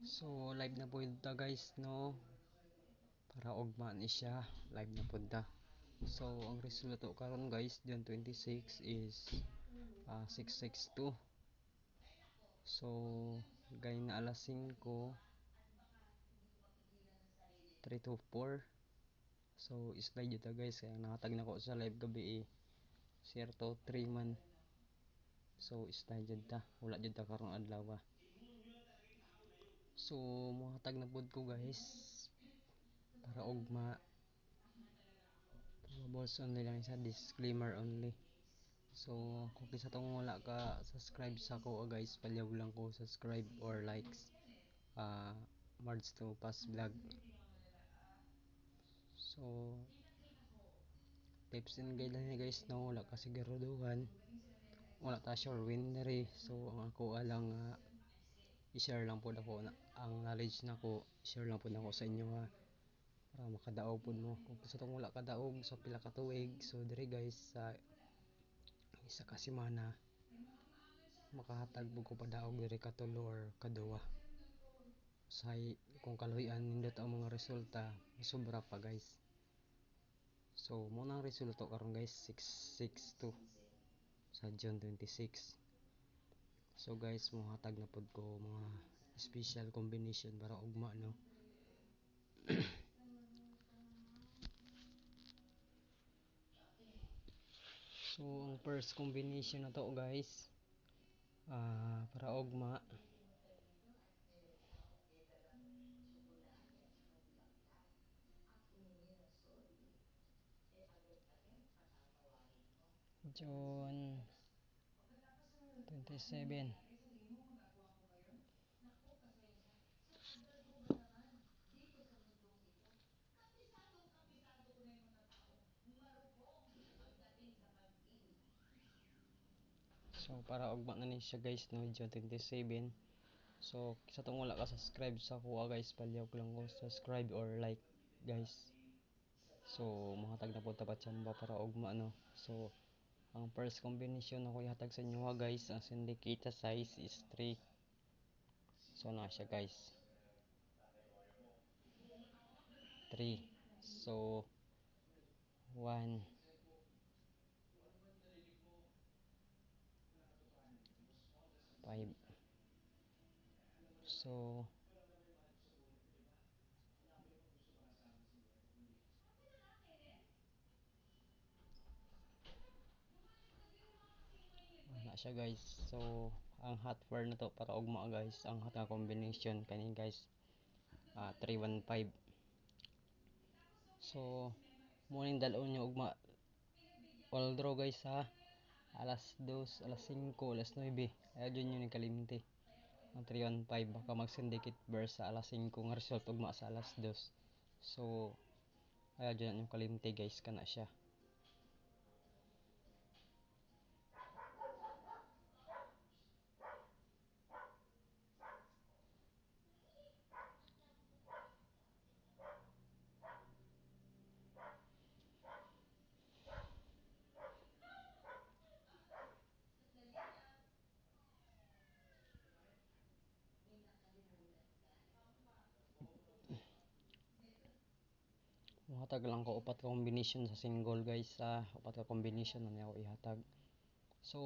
So live na po ta guys no, para ugma ni siya, live na po ta. So ang resulta karon guys June 26 is 662. So gay na alas 5 324. So slide ta guys, kaya nakatag na ko sa live gabi share to 3 man. So slide jud ta, wala jud ta karong adlaw. So mohatag na pod ko guys para ugma. Boss only lang sa disclaimer only. So kung kisa tong wala ka subscribe sa ko guys, palyaw lang ko subscribe or likes. Mards to pass vlog. So tips and guide lang guys no, wala ka siguraduhan, wala ta sure winner so ang ako alang i-share lang po ako na ang knowledge na ko, share lang po na ako sa inyo para makadaog po mo. Kung gusto tong wala kadaog sa pila ka tuig, so dire guys sa isa ka semana makahatag po ko padaog dire katulo or kaduwa. Say kung kaluyan nindot ang mga resulta, sobra pa guys. So mo nang resulta karon guys 662 sa June 26. So guys mohatag na pod ko mga special combination para ugma no. So ang first combination na to guys, para ugma June 27. So para ugma na ni siya guys no, June 27. So sa tong wala ka subscribe sa kuha guys, palyaw lang ko subscribe or like guys. So mahatag na po tapat chamba para ugma no. So ang first combination na ko ihatag sa inyo guys, ang syndicate size is 3. So na siya guys 3. So 1 5. So na siya guys. So ang hot word na to para ugma guys, ang hot na combination kani guys 315. So morning dalon nyo ugma all draw guys alas 2, alas 5, alas 9. Ayaw dyan nyo ni kalimti ang 315, baka mag syndicate burst sa alas 5 nga result ugma sa alas 2. So ayaw dyan yung kalimti guys, kana siya. Hatag lang ko upat ka combination sa single guys, upat ka combination na niya ako ihatag. So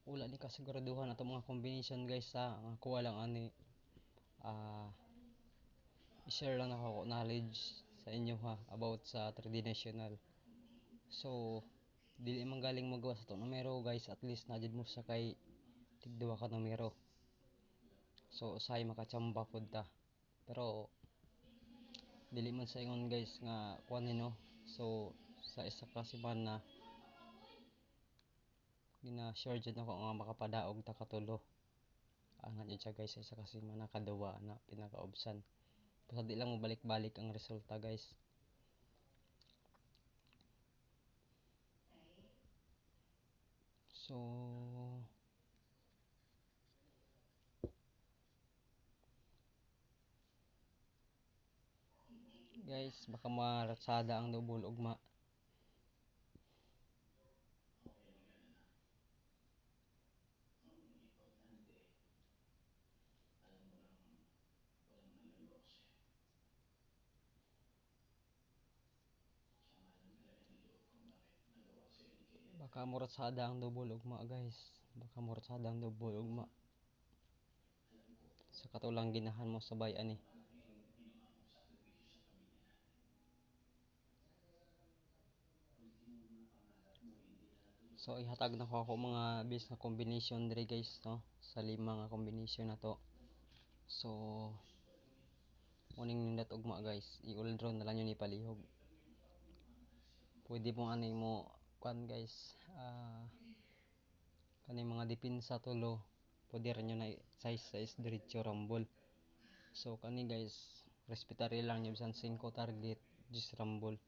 wala ni kasiguraduhan ato mga combination guys ang kuha lang ani i-share lang ako knowledge sa inyo about sa traditional. So dili man galing magawa sa to numero guys, at least najud mo sa kay tigduwa ka numero. So usahay makachamba pod ta, pero dili man sa ingon guys nga kuan no. So sa isa ka semana gina-share jud ako nga makapadaog ta katulo. Ana jud siya guys sa isa ka semana, kaduwa na pinakaubsan. Basta di lang mo balik-balik ang resulta guys. So guys, baka maratsada ang double ugma. Baka muratsada ang double ugma guys. Baka muratsada ang double ugma. Sa katulang ginahan mo sabay ani. So ihatag na ko ako mga bis na combination diri guys no sa lima nga combination na to. So muning nindot ugma guys. I-uldron na lang yun ipalihog. Pwede mo ani mo kuan guys. Kani mga depensa tulo. Pwede rin nyo na size diretso rumble. So kani guys respetary lang yung bisan 5 target just rumble.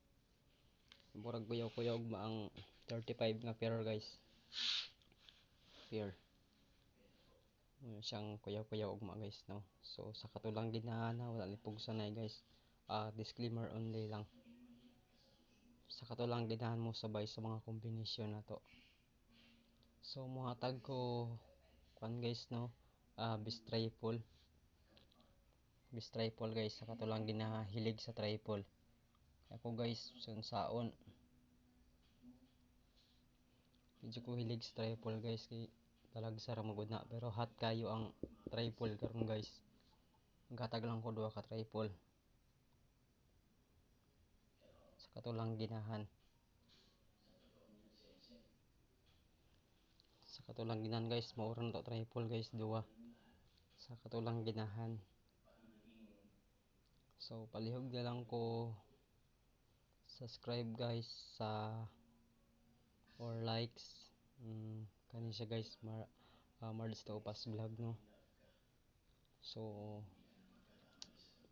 Murag kuyaw-kuyaw ugma ang 35 nga pair guys. Pair. Siyang kuyaw-kuyaw ugma guys no. So sa katulang ginahan na wala lipog sanay guys. Disclaimer only lang. Sa katulang ginahan mo sabay sa mga combination na to. So muhatag ko kuan guys no. Bis triple guys sa katulang ginahilig sa triple. Ako guys saon medyo ko hilig sa triple guys kay talagsa ra magud na pero hot kayo ang triple karon guys. Gatag lang ko duha ka triple sa katulang ginahan. Sa katulang ginahan guys maura na to triple guys duha sa katulang ginahan. So palihog na lang ko subscribe guys sa or likes kani siya guys Mards Taupas vlog no. So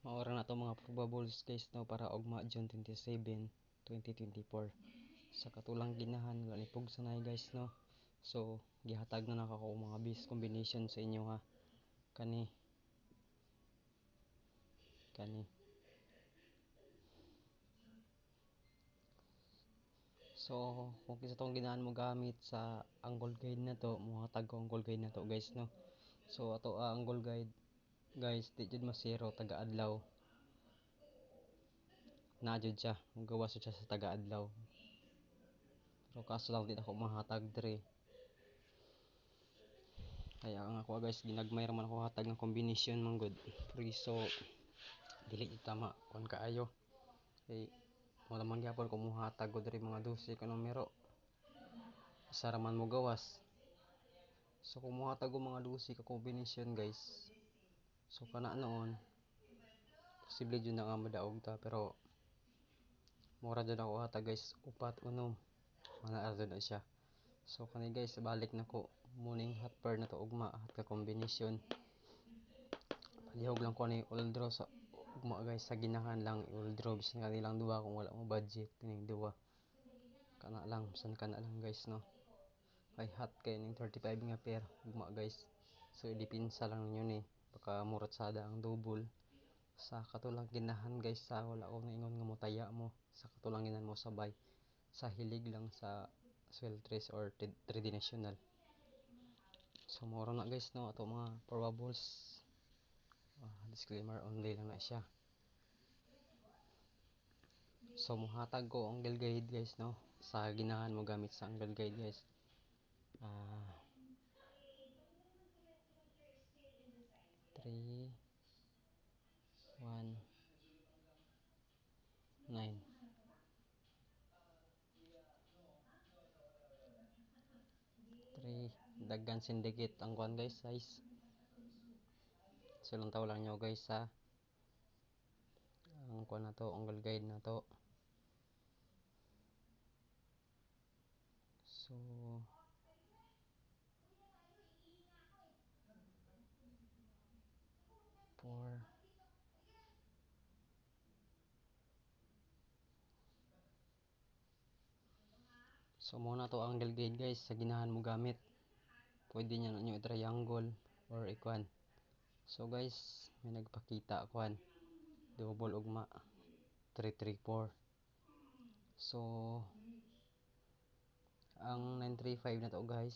maura na to mga probables guys no para ugma June 27, 2024 sa katulang ginahan wala nipog sanay guys no. So gihatag na nako mga bis combination sa inyo ha. Kani so kung kinsa tong ginahan mo gamit sa angle guide na to muhatag ko angle guide na to guys no. So ato angle guide guys di jud masiro taga adlaw na jud siya gawas siya sa taga adlaw pero kaso lang di ako mahatag diri kaya ang ako guys ginagmay ra man ako hatag ng combination man gud so dili tama kun kaayo kay wala man gyapon ko mohatag ko diri mga 12 ka numero isa ra man mo gawas. So kung mohatag ko mga 12 ka combination guys so kana noon posible jud na nga madaog ta pero mura jud ako hatag guys upat unom mana ra na siya. So kani guys balik na ko morning hot pair na to ugma hat ka combination palihog lang ko ni all draw sa ugma guys sa ginahan lang all draw bisan kanilang duha kung wala mo budget kining duha kana lang bisan kana lang guys no kay hot kay ning 35 nga pair ugma guys. So depensa lang ninyo ni baka muratsada ang double sa katulang ginahan guys sa wala ko naingon nga motaya mo sa katulang ginahan mo sabay sa hilig lang sa sweltres or 3D national. So mura na guys no ato mga probables disclaimer only lang na siya. So muhatag ko ang angle guide guys no sa ginahan mo gamit sa angle guide guys 3 1 9 3 daggan syndicate ang kuan guys size silong taw lang nyo guys sa ang kuan na to angle guide na to. So 4 so muna to ang angle guide guys sa ginahan mo gamit pwede nya na nyo i-triangle or ikuan. So guys may nagpakita kuan double ugma 334. So ang 935 na to guys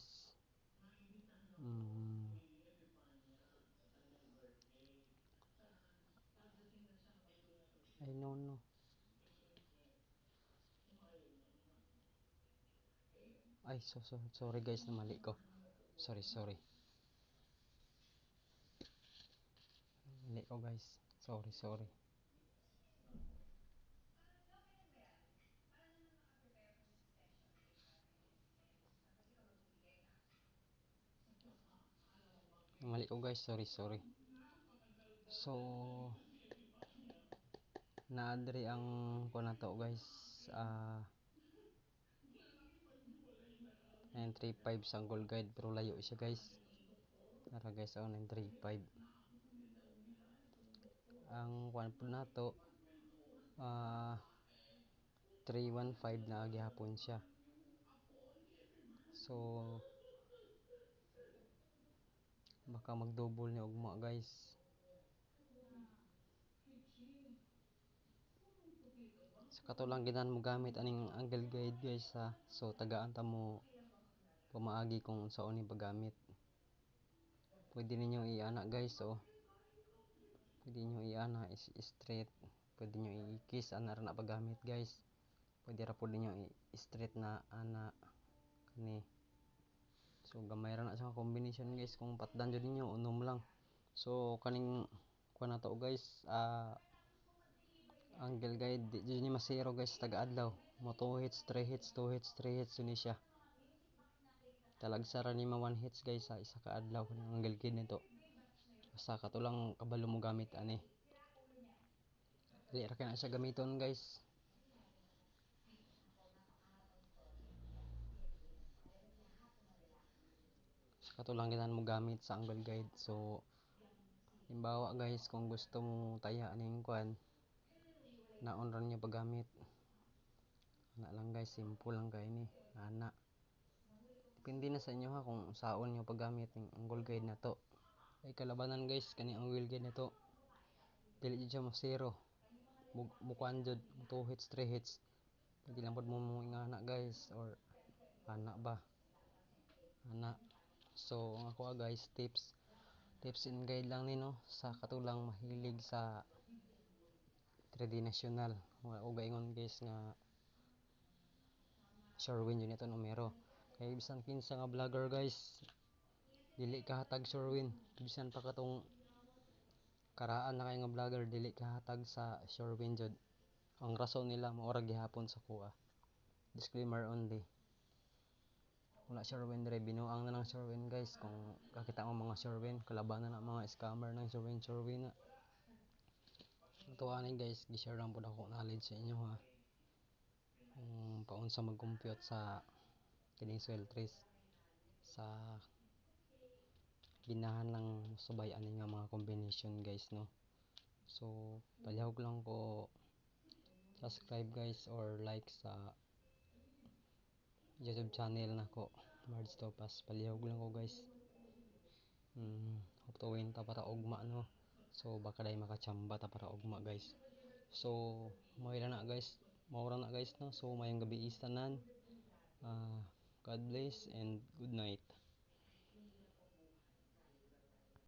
I don't know Ay, sorry guys na mali ko. Sorry. Mali ko guys. Sorry. Mali ko guys, sorry. So, naadri ang kuha to guys. 935 Sanggol Guide pero layo siya guys. Tara guys, 935. Ang kuha po na to 315 na gihapon siya. So, baka mag-double ni ugma guys. Sa katulang ginan mo gamit aning angle guide guys ha. So, tagaan ta mo pamaagi kung saan ni paggamit. Pwede ninyo i-ana guys oh. Pwede nyo i-ana straight. Pwede nyo i-kiss ana ra na paggamit guys. Pwede ra pud ninyo i-straight na ana kani. So gamay ra na sa combination guys kung patdan jud ninyo unom lang. So kaning kuha na to guys angle guide di jud ni masiro guys taga-adlaw. Mo 2 hits, 3 hits, 2 hits, 3 hits ni siya. Talagsa ra ni ma 1 hits guys sa isa ka adlaw kaning angle guide nito. Basta katulang kabalo mo gamit ani. Dili ra kay na siya gamiton guys. Sa katulang ginan mo gamit sa angle guide. So halimbawa guys kung gusto mo taya aning kuan naon ra niyo paggamit. Ana lang guys, simple lang kay ni. Ana. Depende na sa inyo ha kung saon niyo paggamit ng angle guide na to. Ay kalabanan guys kani ang wheel guide nito. Dili jud siya mo zero. Bukuan jud 2 hits, 3 hits. Pwede lang pod mo ingana guys or ana ba. Ana. So ang ako guys tips and guide lang ni no sa katulang mahilig sa 3D national. O gaingon guys nga Sherwin yun ito numero. Kaya bisan kinsa nga vlogger guys dili kahatag Sherwin. Bisan pa katong karaan na kay nga vlogger dili kahatag sa Sherwin jud. Ang rason nila mao ra gihapon sa kuha. Disclaimer only. Wala Sherwin dire binuang na ng Sherwin guys kung kakita mo mga Sherwin kalabanan na mga scammer ng Sherwin na. Ito ani guys, gi-share lang pud ako knowledge sa inyo ha. Paunsa mag-compute sa kining soil trace sa ginahan lang subay ani nga mga combination guys no. So palihog lang ko subscribe guys or like sa YouTube channel nako Mards Topas. Palihog lang ko guys. Hope to win ta para ugma no. So baka dai makachamba ta para ugma guys. So may na guys. Maura na guys no. So mayong gabi is tanan. God bless and good night.